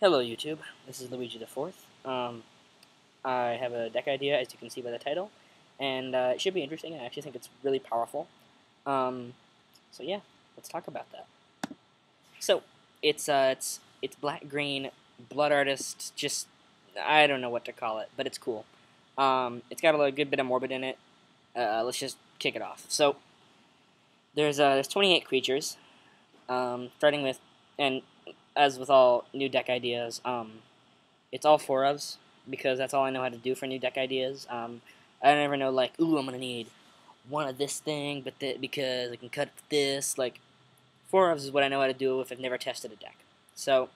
Hello YouTube, this is Luigi the Fourth. I have a deck idea, as you can see by the title, and it should be interesting. I actually think it's really powerful. So yeah, let's talk about that. So it's black green, blood artist. Just I don't know what to call it, but it's cool. It's got a good bit of morbid in it. Let's just kick it off. So there's 28 creatures, starting with and as with all new deck ideas, it's all 4-ofs, because that's all I know how to do for new deck ideas. I never know, like, ooh, I'm going to need one of this thing, but because I can cut this. Like, 4-ofs is what I know how to do if I've never tested a deck. So,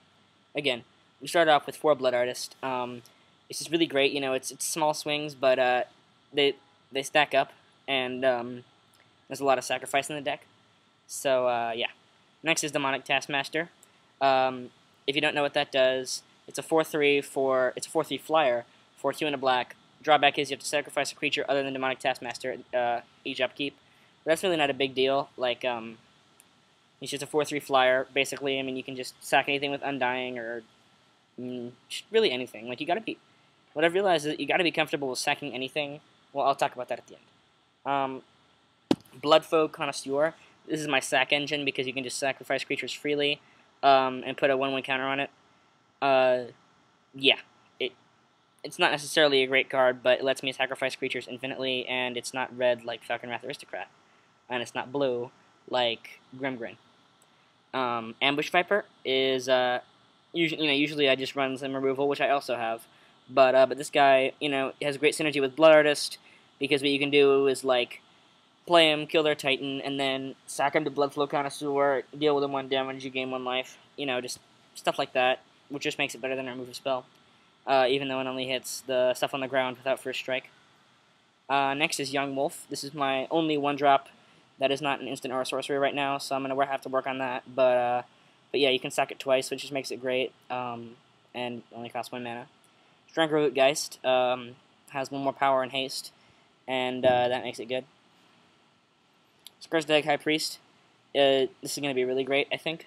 again, we started off with 4 Blood Artist. It's just really great. You know, it's small swings, but they stack up, and there's a lot of sacrifice in the deck. So, yeah. Next is Demonic Taskmaster. If you don't know what that does, it's a 4/3 it's a 4/3 flyer for 2 and a black. Drawback is you have to sacrifice a creature other than Demonic Taskmaster each upkeep. But that's really not a big deal. Like, it's just a 4/3 flyer, basically. I mean, you can just sack anything with Undying or really anything. Like, what I've realized is that you gotta be comfortable with sacking anything. Well, I'll talk about that at the end. Bloodflow Connoisseur. This is my sack engine because you can just sacrifice creatures freely. And put a 1/1 counter on it. Yeah, it's not necessarily a great card, but it lets me sacrifice creatures infinitely, and it's not red like Falcon Wrath Aristocrat, and it's not blue like Grim. Ambush Viper is usually I just run some removal, which I also have, but this guy has great synergy with Blood Artist, because what you can do is like play him, kill their Titan, and then sack him to Bloodflow Connoisseur, deal with him 1 damage, you gain 1 life. Just stuff like that, which just makes it better than a remove a spell, even though it only hits the stuff on the ground without first strike. Next is Young Wolf. This is my only 1-drop that is not an instant or a sorcery right now, so I'm going to have to work on that. But yeah, you can sack it twice, which just makes it great, and only costs 1 mana. Strangleroot Geist has 1 more power and haste, and that makes it good. Skirsdag High Priest. This is going to be really great, I think.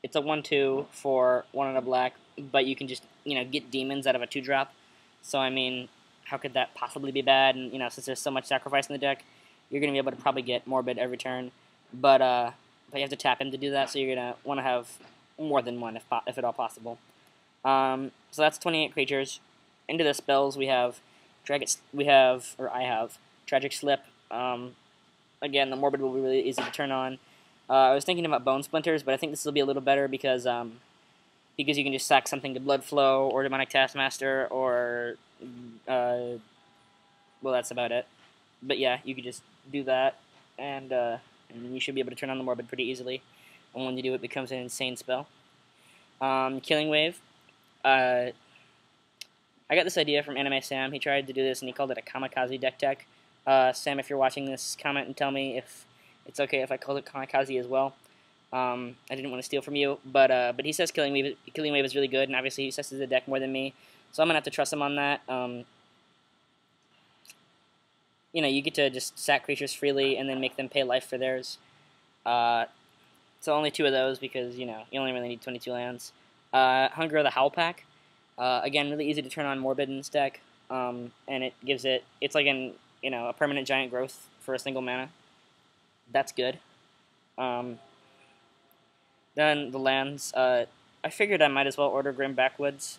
It's a 1/2 for 1 and a black, but you can just, get demons out of a 2-drop. So, I mean, how could that possibly be bad? And, since there's so much sacrifice in the deck, you're going to be able to probably get Morbid every turn. But you have to tap him to do that, so you're going to want to have more than 1 if at all possible. So that's 28 creatures. Into the spells, I have Tragic Slip. Again, the Morbid will be really easy to turn on. I was thinking about Bone Splinters, but I think this will be a little better because you can just sack something to Bloodflow or Demonic Taskmaster or well, that's about it. But yeah, you could just do that, and you should be able to turn on the Morbid pretty easily. And when you do, it becomes an insane spell. Killing Wave. I got this idea from Anime Sam. He tried to do this, and he called it a Kamikaze deck tech. Sam, if you're watching this, comment and tell me if it's okay if I call it Kamikaze as well. I didn't want to steal from you, but he says Killing Wave is really good, and obviously he assesses the deck more than me, so I'm going to have to trust him on that. You get to just sack creatures freely and then make them pay life for theirs. So only 2 of those because, you only really need 22 lands. Hunger of the Howlpack. Again, really easy to turn on Morbid in this deck, and it gives it's like a permanent giant growth for a single mana. That's good. Then the lands. I figured I might as well order Grim Backwoods.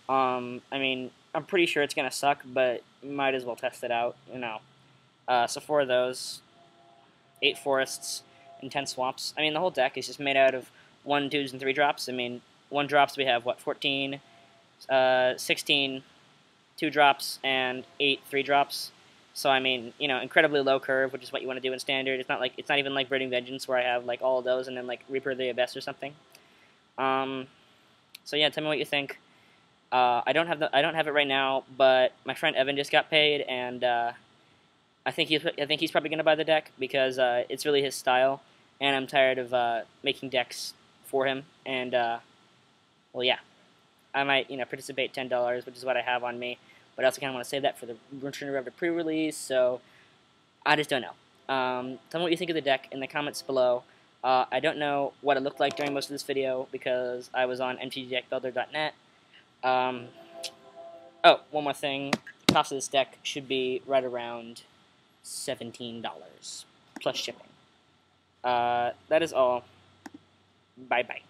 I mean, I'm pretty sure it's gonna suck, but might as well test it out. So 4 of those, 8 forests, and 10 swamps. I mean, the whole deck is just made out of 1, 2s, and 3-drops. I mean, 1-drops we have what, 14, 16 2-drops, and 8 3-drops. So I mean, incredibly low curve, which is what you want to do in standard. It's not even like Burning Vengeance where I have like all of those and then like Reaper of the Abyss or something. So yeah, tell me what you think. I don't have it right now, but my friend Evan just got paid, and I think he's probably gonna buy the deck because it's really his style, and I'm tired of making decks for him. And well, yeah, I might participate $10, which is what I have on me. But I also kind of want to save that for the Return of the pre-release, so I just don't know. Tell me what you think of the deck in the comments below. I don't know what it looked like during most of this video because I was on mtgdeckbuilder.net. Oh, one more thing. The cost of this deck should be right around $17 plus shipping. That is all. Bye-bye.